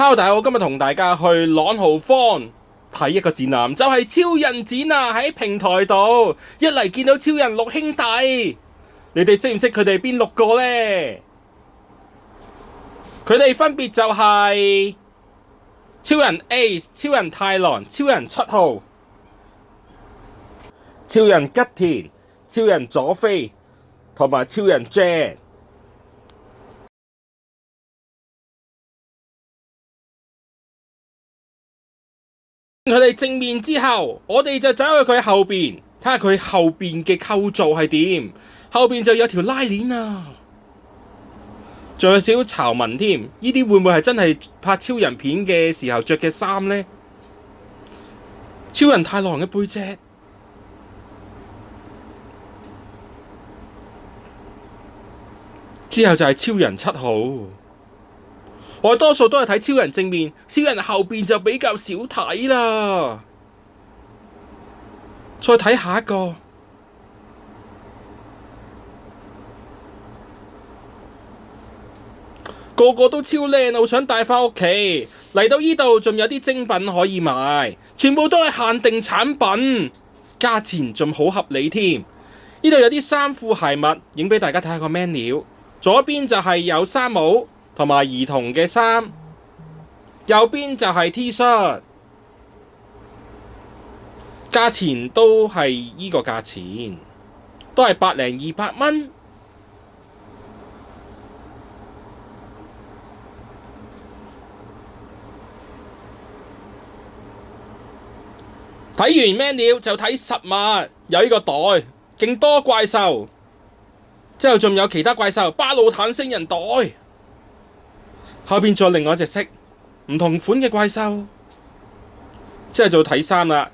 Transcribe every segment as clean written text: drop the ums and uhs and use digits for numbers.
Hello，大家好，今日同大家去朗豪坊睇一個展覽，就係超人展啊！喺平台度一嚟見到超人六兄弟，你哋識唔識佢哋邊6個呢？佢哋分別就係超人 Ace、超人太郎、超人7號、超人吉田、超人佐菲同埋超人 Jet。佢哋正面之後，我哋就走去佢後邊，睇下佢後邊嘅構造係點。後邊就有條拉鏈啊，仲有少少巢紋添。呢啲會唔會係真係拍超人片嘅時候着嘅衫呢？超人太郎嘅背脊，之後就係超人7號。我多數都係睇超人正面，超人後邊就比較少睇啦。再睇下一個，個個都超靚，我想帶返屋企。嚟到呢度仲有啲精品可以買，全部都係限定產品，價錢仲好合理添。呢度有啲衫褲鞋襪，影俾大家睇下個 menu。左邊就係有衫帽同埋兒童嘅衫，右邊就係 T-shirt， 價錢都係依個價錢，都係100-200蚊。睇完 menu 就睇實物，有呢個袋，勁多怪獸，之後仲有其他怪獸，巴魯坦星人袋。後邊仲有另外一隻色，唔同款嘅怪獸。之後就睇衫啦，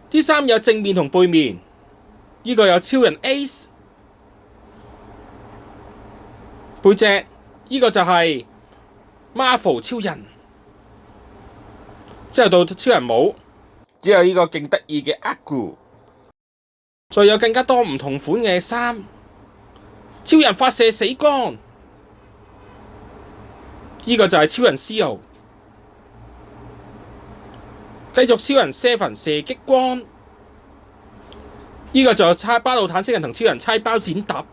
啲衫有正面同背面。呢個有超人 Ace 背脊，呢個就係 Marvel 超人。之後到超人帽，之後呢個勁得意嘅 Aku。再有更加多唔同款嘅衫，超人發射死光。呢個就係超人 Zeo， 繼續超人 Seven 射激光。呢個就係巴魯坦星人同超人猜包剪揼。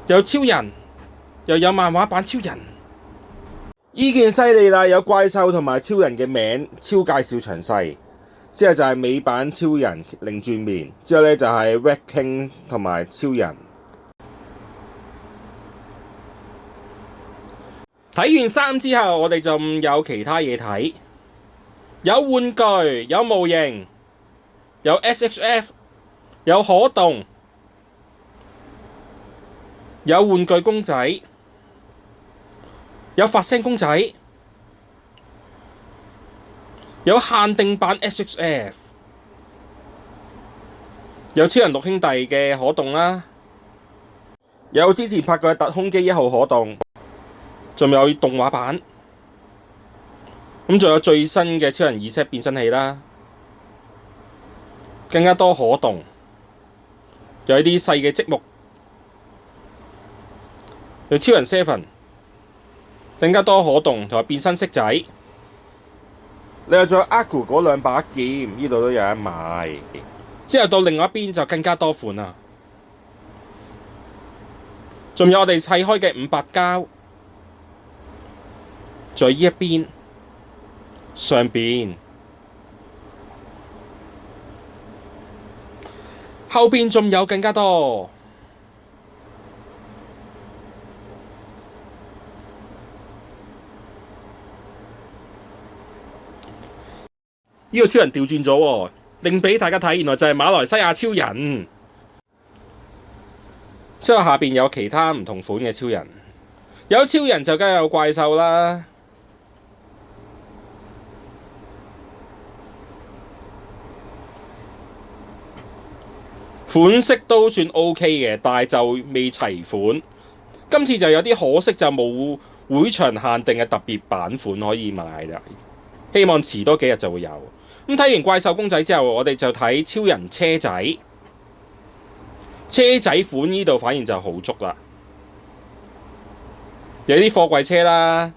有超人，又有漫畫版超人。呢件犀利啦，有怪獸同埋超人嘅名，超介紹詳細。之後就係美版超人擰轉面，之後呢就係 Red King 同埋超人。睇完衫之後，我哋就有其他嘢睇，有玩具，有模型，有 SHF， 有可動，有玩具公仔，有發聲公仔，有限定版 SHF， 有超人6兄弟嘅可動啦，有之前拍過嘅特空機1號可動。仲有動畫版，咁仲有最新嘅超人2set變身器啦，更加多可動，有啲細嘅積木，有超人 Seven， 更加多可動同埋變身骰仔。另外仲有 Aku 嗰2把劍，呢度都有得賣。之後到另外一邊就更加多款啦，仲有我哋砌開嘅500膠。在呢一邊上邊，後邊仲有更加多。呢個超人調轉咗喎，令俾大家睇，原來就係馬來西亞超人。之後下邊有其他唔同款嘅超人，有超人就梗係有怪獸啦。款式都算 OK 嘅，但係就未齊款。今次就有啲可惜，就冇會場限定嘅特別版款可以買啦。希望遲多幾日就會有。咁睇完怪獸公仔之後，我哋就睇超人車仔。車仔款呢度反而就好足啦。有啲貨櫃車啦，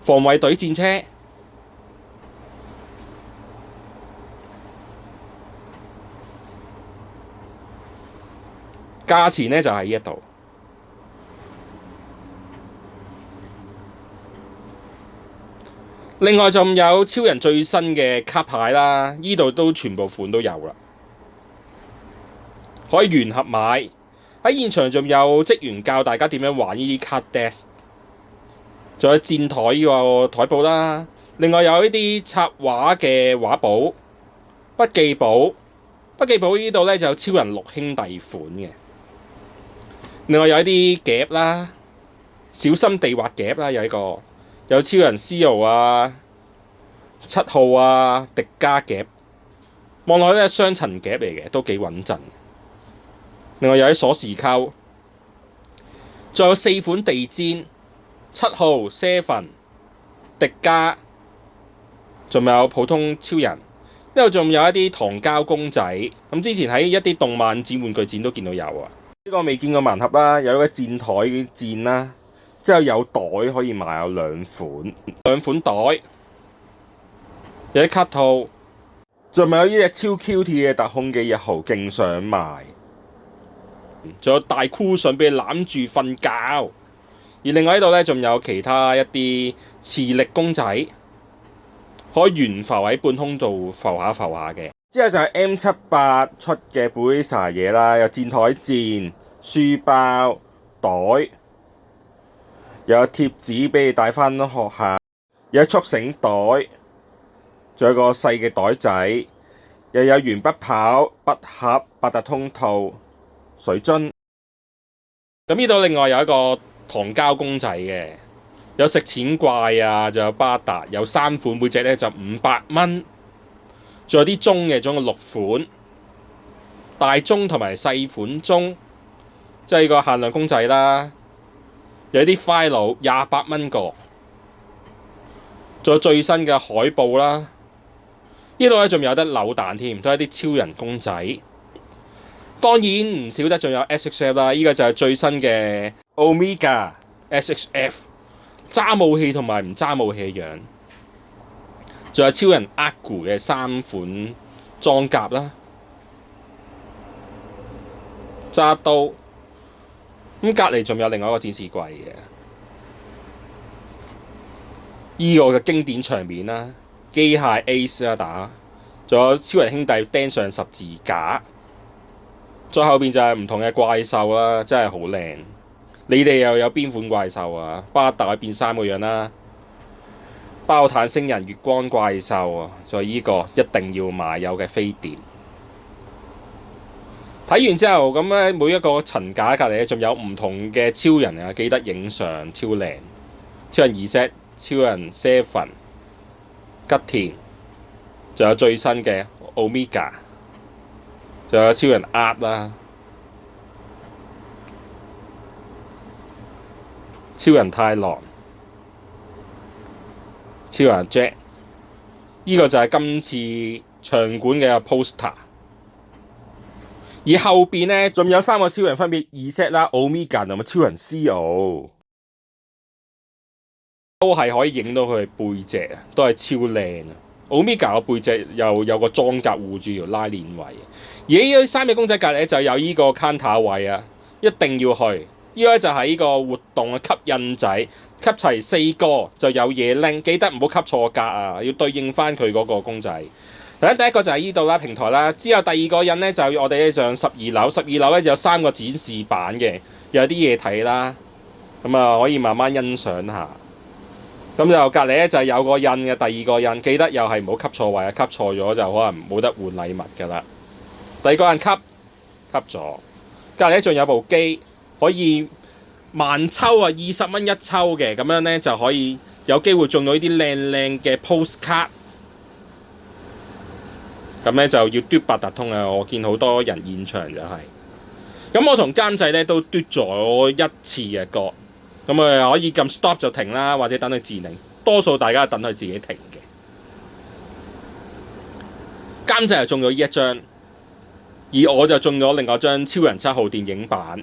防衛隊戰車，價錢呢就喺呢一度。另外仲有超人最新嘅卡牌啦，呢度都全部款都有啦，可以原盒買。喺現場仲有職員教大家點樣玩呢啲 card deck， 仲有戰台呢個台布啦。另外有呢啲插畫嘅畫簿、筆記簿，筆記簿呢度咧就有超人6兄弟款嘅。另外有一啲夾啦，小心地滑夾啦，有一個。有超人 C.O. 啊、7號啊、迪加夾，望落去咧雙層夾嚟嘅，都幾穩陣。另外有啲鎖匙扣，仲有4款地氈，7號、7、迪加，仲有普通超人。呢度仲有一啲糖膠公仔，咁之前喺一啲動漫展、玩具展都見到有啊。呢個未見過盲盒啦，有一個戰台嘅戰啦。之後有袋可以買，有兩款袋，有啲卡套，仲有呢隻超 Q T 嘅特控嘅1號，勁想買。仲有大箍筍俾你攬住瞓覺。而另外呢度咧，仲有其他一啲磁力公仔，可以懸浮喺半空度浮下嘅。之後就係 M78 出嘅 Blazer 嘢啦，有戰台戰、書包、袋。又有貼紙俾你帶返學校，有束繩袋，仲有個細嘅袋仔，又有鉛筆刨、筆盒、八達通套、水樽。咁呢度另外有一個糖膠公仔嘅，有食錢怪啊，仲有巴達，有3款，每隻咧就500蚊。仲有啲鐘嘅，總共6款，大鐘同埋細款鐘，即係個限量公仔啦。有啲 file 28蚊個，仲有最新嘅海報啦。呢度咧仲有得扭蛋添，都係啲超人公仔。當然唔少得仲有 SXF 啦，呢個就係最新嘅 Omega SXF， 揸武器同埋唔揸武器嘅樣。仲有超人 Aku 嘅3款裝甲啦，揸刀。咁隔離仲有另外一個展示櫃嘅，依個嘅經典場面啦，機械 Ace 啦打，仲有超人兄弟釘上十字架，再後邊就係唔同嘅怪獸啦，真係好靚。你哋又有邊款怪獸啊？巴達變3個樣啦，爆彈星人、月光怪獸啊，仲有依個一定要買有嘅飛碟。睇完之後，咁咧每一個層架隔離咧，仲有唔同嘅超人啊，記得影相，超靚。超人2set、超人 7、吉田，仲有最新嘅 Omega， 仲有超人 Art 啦，超人太郎，超人 Jack， 呢個就係今次場館嘅 poster。而後邊咧仲有3個超人，分別2set啦、Omega 同埋超人 C.O， 都係可以影到佢嘅背脊啊，都係超靚啊！Omega 個背脊又有個裝甲護住條拉鍊位，而呢3隻公仔隔離就有呢個 counter 位啊，一定要去。呢個就係呢個活動嘅吸印仔，吸齊4個就有嘢拎，記得唔好吸錯格啊，要對應翻佢嗰個公仔。第一個就係呢度啦，平台啦。之後第二個印咧就我哋上12樓，12樓咧就有3個展示板嘅，有啲嘢睇啦。咁啊可以慢慢欣賞下。咁就隔離咧就有個印嘅第二個印，記得又係唔好吸錯位啊，吸錯咗就可能冇得換禮物㗎啦。第二個印吸咗，隔離仲有部機可以慢抽啊，20蚊一抽嘅，咁樣咧就可以有機會中到呢啲靚靚嘅 postcard。咁咧就要嘟八達通啊！我見好多人現場就係，咁我同監製咧都嘟咗1次嘅歌，咁可以撳 stop 就停啦，或者等佢自停。多數大家等佢自己停嘅。監製係中咗呢一張，而我就中咗另外一張超人7號電影版。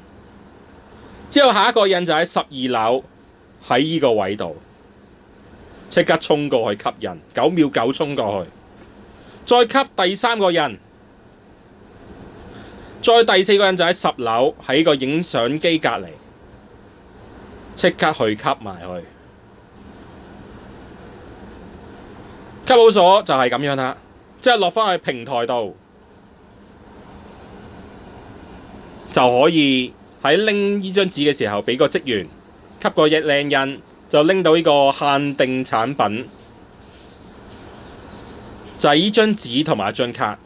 之後下一個印就喺12樓，喺呢個位度，即刻衝過去吸印，9秒9衝過去，再吸第3個印，再第4個印就喺10樓喺個影相機隔離，即刻去吸埋去，吸好咗就係咁樣啦，即係落返去平台度就可以喺拎呢張紙嘅時候，俾個職員吸個靚印，就拎到呢個限定產品，就係呢張紙同埋一張卡。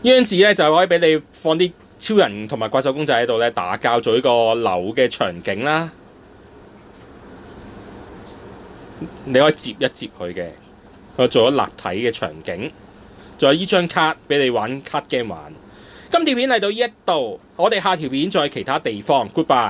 呢張紙咧就可以俾你放啲超人同埋怪獸公仔喺度咧打交，做呢個樓嘅場景啦。你可以接一接佢嘅，佢做咗立體嘅場景。仲有呢張卡俾你玩卡 game 玩。今條片嚟到呢一度，我哋下條片再其他地方。Goodbye。